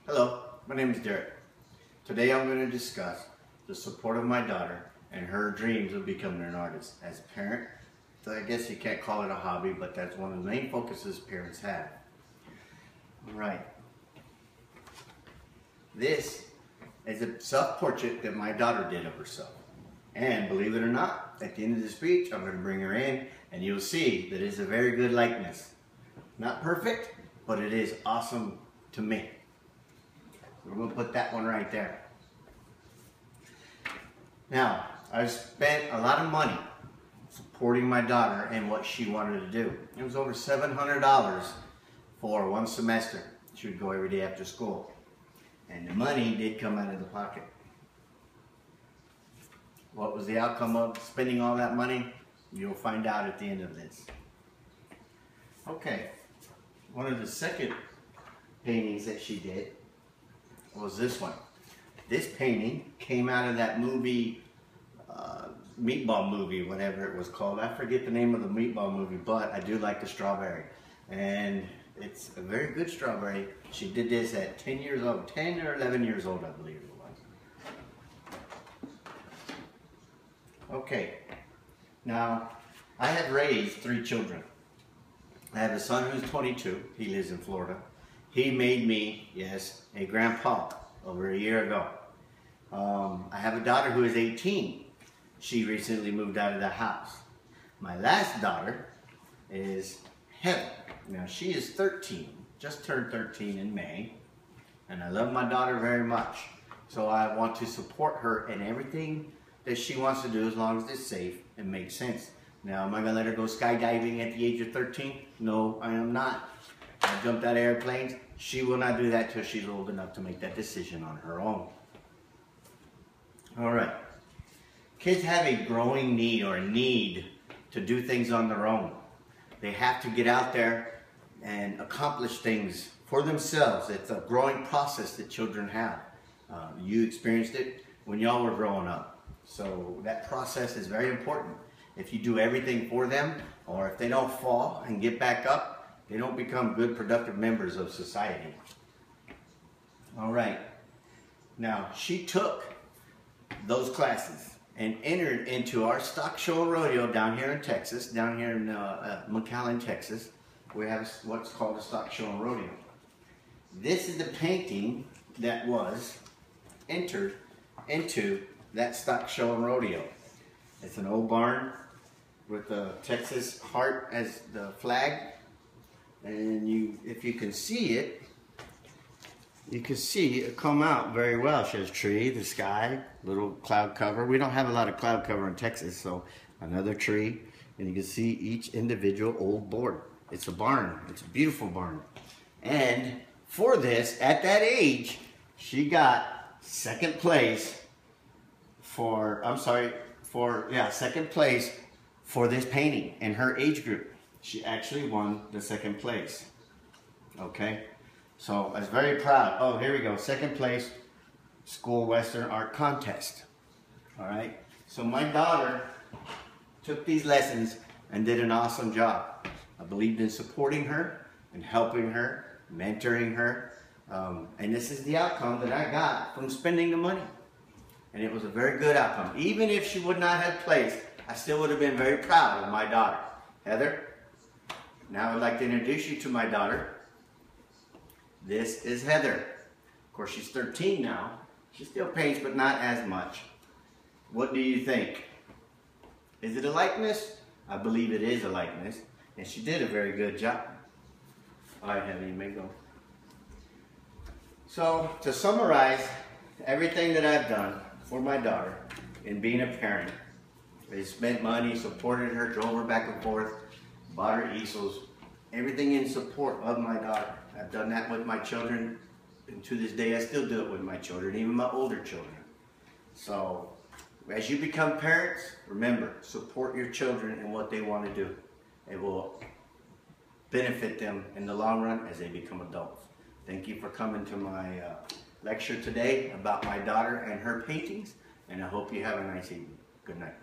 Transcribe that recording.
Hello, my name is Derek. Today I'm going to discuss the support of my daughter and her dreams of becoming an artist. As a parent, I guess you can't call it a hobby, but that's one of the main focuses parents have. Alright. This is a self-portrait that my daughter did of herself. And believe it or not, at the end of the speech, I'm going to bring her in and you'll see that it's a very good likeness. Not perfect, but it is awesome to me. We're going to put that one right there. Now, I've spent a lot of money supporting my daughter and what she wanted to do. It was over $700 for one semester. She would go every day after school. And the money did come out of the pocket. What was the outcome of spending all that money? You'll find out at the end of this. Okay, one of the second paintings that she did was this one. This painting came out of that movie, Meatball movie, whatever it was called. I forget the name of the Meatball movie, but I do like the strawberry. And it's a very good strawberry. She did this at 10 years old, 10 or 11 years old, I believe it was. Okay, now I have raised 3 children. I have a son who's 22. He lives in Florida. He made me, yes, a grandpa over a year ago. I have a daughter who is 18. She recently moved out of the house. My last daughter is Heather. Now she is 13, just turned 13 in May. And I love my daughter very much. So I want to support her in everything that she wants to do as long as it's safe and makes sense. Now, am I going to let her go skydiving at the age of 13? No, I am not. I jumped out of airplanes. She will not do that till she's old enough to make that decision on her own. All right. Kids have a growing need or a need to do things on their own. They have to get out there and accomplish things for themselves. It's a growing process that children have. You experienced it when y'all were growing up. So that process is very important. If you do everything for them, or if they don't fall and get back up, they don't become good, productive members of society. All right. Now, she took those classes and entered into our stock show and rodeo down here in Texas, down here in McAllen, Texas. We have what's called a stock show and rodeo. This is the painting that was entered into that stock show and rodeo. It's an old barn with the Texas heart as the flag. And if you can see it, you can see it come out very well. She has a tree, the sky, little cloud cover. We don't have a lot of cloud cover in Texas, so another tree. And you can see each individual old board. It's a barn. It's a beautiful barn. And for this, at that age, she got second place second place for this painting in her age group. She actually won the second place. Okay, so I was very proud. Oh, here we go. Second place, School Western Art Contest. All right, so my daughter took these lessons and did an awesome job. I believed in supporting her and helping her, mentoring her. And this is the outcome that I got from spending the money. And it was a very good outcome. Even if she would not have placed, I still would have been very proud of my daughter. Heather, now I'd like to introduce you to my daughter. This is Heather. Of course, she's 13 now. She still paints, but not as much. What do you think? Is it a likeness? I believe it is a likeness. And she did a very good job. All right, Heather, you may go. So, to summarize everything that I've done for my daughter in being a parent, I spent money, supported her, drove her back and forth, bought her easels, everything in support of my daughter. I've done that with my children, and to this day I still do it with my children, even my older children. So, as you become parents, remember, support your children in what they want to do. It will benefit them in the long run as they become adults. Thank you for coming to my lecture today about my daughter and her paintings, and I hope you have a nice evening. Good night.